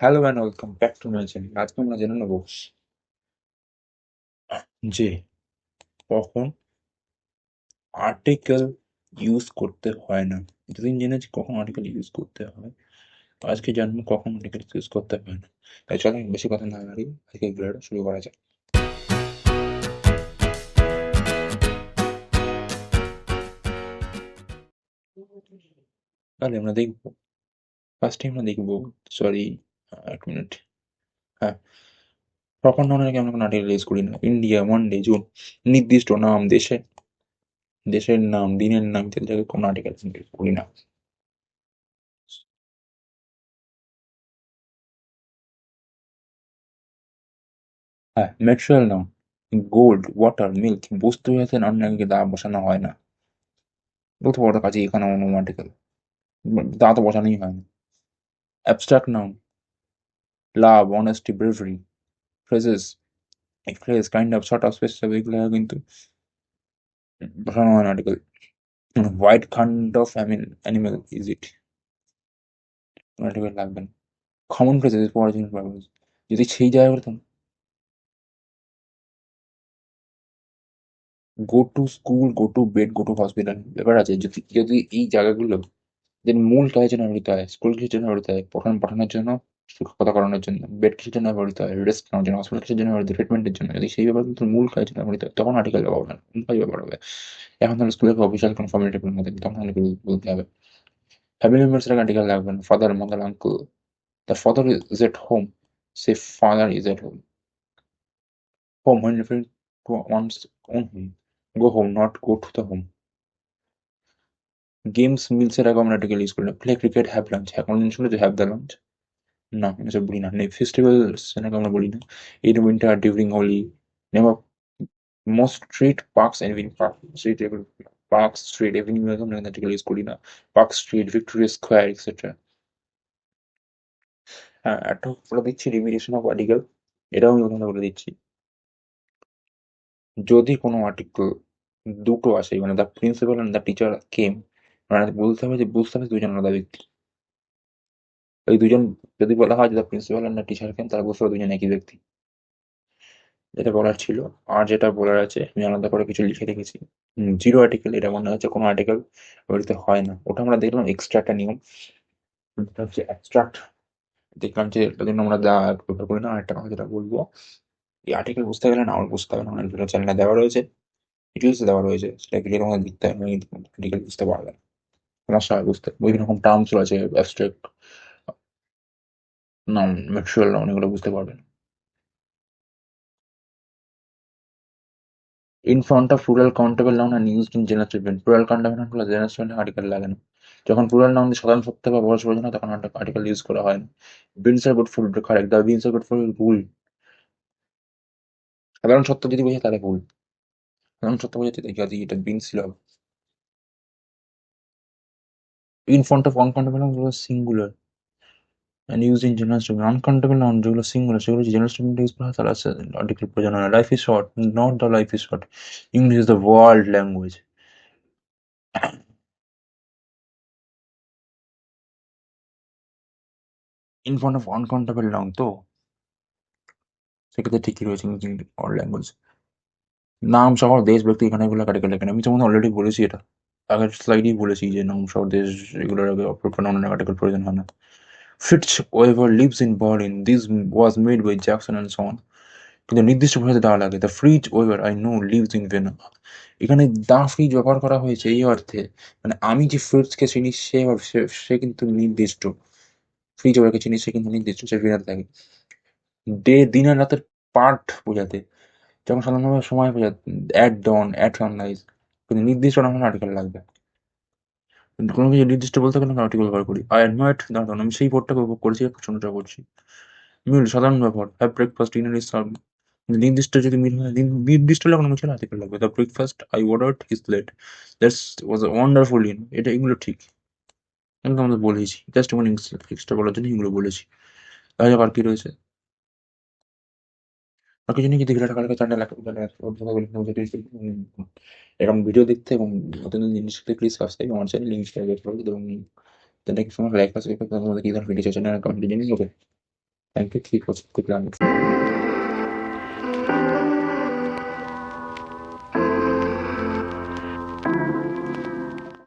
Hello and welcome back to my channel. আজকে আমরা জেনে নেব যে কখন আর্টিকেল ইউজ করতে হয় না। এতদিন জেনেছি কখন আর্টিকেল ইউজ করতে হয়, আজকে জানবো কখন আর্টিকেল ইউজ করতে হয় না। তাই চলো বেশি কথা না বাড়িয়ে আজকে ভিডিওটা শুরু করা যাক। তাহলে আমরা দেখবো, ফার্স্টে আমরা দেখবো, সরি, এক মিনিট। হ্যাঁ, কখন আমরা কেমন কোনো আর্টিকেল ইউজ করি না। ইন্ডিয়া, ওয়ানডে, জুন, নির্দিষ্ট নাম, দেশের নাম, দিনের নাম ইত্যাদি জায়গায় কোনো আর্টিকেল ইউজ করি না। হ্যাঁ, material noun, gold, water, milk বস্তু হয়েছে নাউনকে দা বসানো হয় না। বলতে বড় কাজে এখানে অনুমাটিক্যাল দা তো বসানোই হয় না। Abstract noun, love, honesty, bravery, phrases, phrase, kind of, short of, specific এগুলো কিন্তু বসানো হয় না article. White kind of animal is it, article লাগবে না। Common phrases for original purpose, যদি সেই জায়গায় করতাম go to school, go to bed, go to hospital, ব্যাপার আছে। যদি যদি এই জায়গাগুলো দেন মূল কাজের জন্য ব্যবহৃত হয়, স্কুল কিসের জন্য ব্যবহৃত হয়, পঠন পাঠানোর জন্য, শিক্ষকতা করানোর জন্য, বেড কিসের জন্য ব্যবহৃত হয়, রেস্ট নেওয়ার জন্য, হসপিটাল কিসের জন্য ব্যবহৃত হয়, ট্রিটমেন্টের জন্য। যদি সেই ব্যাপার কিন্তু মূল কাজের জন্য ব্যবহৃত হয় তখন আর্টিকেল ব্যবহার হবে না, মূল কাজ ব্যবহার হবে। এখন তাহলে স্কুলের অফিসিয়াল কোনো ফর্মালিটি কোনো মধ্যে তখন আর্টিকেল বলতে হবে। ফ্যামিলি মেম্বার্স এর আর্টিকেল লাগবে না। Father, mother, uncle, the father is at home, say father is at home. Home when referring to one's own home, go home, not go to the home. Games, meals এর আগে আমরা article use করি না। Play cricket, have lunch, এখন শুনেছি have the lunch, না এসব বলি না। ফেস্টিভ্যালস এটাকে আমরা বলি না। In winter, during Holi, name of most street, parks, avenue, park street avenue আমরা আর্টিকেল ইউজ করি না। Park Street, Victoria Square etcetera. হ্যাঁ, একটা বলে দিচ্ছি রিমিডিয়েশন অফ আর্টিকেল, এটাও আমি প্রথমে বলে দিচ্ছি। যদি কোনো আর্টিকেল দুটো আসে, মানে the principal and the teacher came, মানে বুঝতে হবে দুজন আলাদা ব্যক্তি। ওই দুজন, যদি বলা হয় যে the principal and the teacher came, তাহলে বুঝতে হবে দুজন একই ব্যক্তি। যেটা বলার ছিল। আর যেটা বলার আছে আমি আলাদা করে কিছু লিখে রেখেছি। জিরো আর্টিকেল, এটা মনে হচ্ছে কোনো আর্টিকেল ব্যবহৃত হয় না। ওটা আমরা দেখলাম এক্সট্রা একটা নিয়ম। এটা হচ্ছে অ্যাবস্ট্রাক্ট, দেখলাম যে এটার জন্য আমরা যা ব্যবহার করি না। আরেকটা কথা যেটা বলবো, এই আর্টিকেল বুঝতে গেলে নাউন বুঝতে হবে না। আমার ভিডিও চ্যানেলে দেওয়া রয়েছে, ডিটেলস দেওয়া রয়েছে, সেটা ক্লিয়ার তোমাকে লিখতে হবে, আর্টিকেল বুঝতে পারবে না। সমস্যা হয় বুঝতে। বিভিন্ন রকম টার্মস রয়েছে, অ্যাবস্ট্রাক্ট নাউন, ম্যাটেরিয়াল নাউন, এগুলো বুঝতে পারবে না। In front of plural countable noun and used in general statement. Plural countable noun হলে general statement আর্টিকেল লাগে না। যখন plural noun দিয়ে সাধারণ সত্য বা বড় বোঝানো হয় তখন আর্টিকেল ইউজ করা হয় না। beans are good for correct, the beans are good for ভুল। সাধারণ সত্য যদি বোঝায় তাহলে ভুল। সাধারণ সত্য বোঝাতে যদি এটা বিনস ছিল। in front of uncountable noun হলো singular and used in general statement. uncountable noun যেগুলো সিঙ্গুলার সেগুলো জেনারেল স্টেটমেন্ট ইউজ করা হয় তাহলে আর্টিকেল বোঝানো হয়। Life is short, not the life is short, English is the world language. in front of uncountable noun তো সেক্ষেত্রে ঠিকই রয়েছে, ইংলিশ ওয়ার্ল্ড ল্যাঙ্গুয়েজ। নাম, শহর, দেশ, ব্যক্তি, এখানে এগুলো ক্যাটাগরি এখানে আমি তোমাদের অলরেডি বলেছি এটা। আগের স্লাইডেই বলেছি যে নাম, শহর, দেশ এগুলোর আগে প্রোনাউনের ক্যাটাগরি প্রয়োজন হয় না। Fitz Weaver lives in Berlin, this was made by Jackson and Son. কিন্তু নির্দিষ্ট ভাষাতে দেওয়া লাগে the Fritz Weaver I know lives in Vienna. এখানে দা ফ্রিজ ব্যবহার করা হয়েছে এই অর্থে, মানে আমি যে ফ্রিজকে চিনি সে কিন্তু নির্দিষ্ট। ফ্রিজ ওভারকে চিনি সে কিন্তু নির্দিষ্ট, সে ভেনাতে থাকে। ডে, দিন আর রাতের পার্ট বোঝাতে, যখন সাধারণভাবে সময় বোঝাতে অ্যাট ডন, অ্যাট সানরাইজ। কিন্তু নির্দিষ্ট না হলে আর্টিকেল লাগবে। কিন্তু কোনো কিছু নির্দিষ্ট বলতে গেলে আমরা আর্টিকেল ব্যবহার করি। আই অ্যাডমায়ার্ড, দাঁড়ান আমি সেই বোর্ডটাকে উপভোগ করেছি, প্রশ্নটা করছি। মিল, সাধারণ ব্যবহার, have breakfast, dinner is serve. নির্দিষ্ট যদি মিল হয়, নির্দিষ্ট হলে কোনো কিছু আর্টিকেল লাগবে। The breakfast I ordered is late, that's was wonderful in. এটা এগুলো ঠিক, কিন্তু আমাদের বলেছি জাস্ট মানে এক্সট্রা বলার জন্য এগুলো বলেছি। তাহলে আর কি রয়েছে বাকি জন্য, যদি ভিডিওটা কালকে চ্যানেল এরকম ভিডিও দেখতে এবং নতুন নতুন জিনিস শিখতে প্লিজ সাবস্ক্রাইব আমার চ্যানেল, লিঙ্ক শেয়ার করতে পারবে এবং নেক্সট সময় লাইক ফার্স্ট তোমাদের কি ধরনের ভিডিও চ্যানেল কমেন্টে জানিয়ে নেবে। Thank you. কি করছি?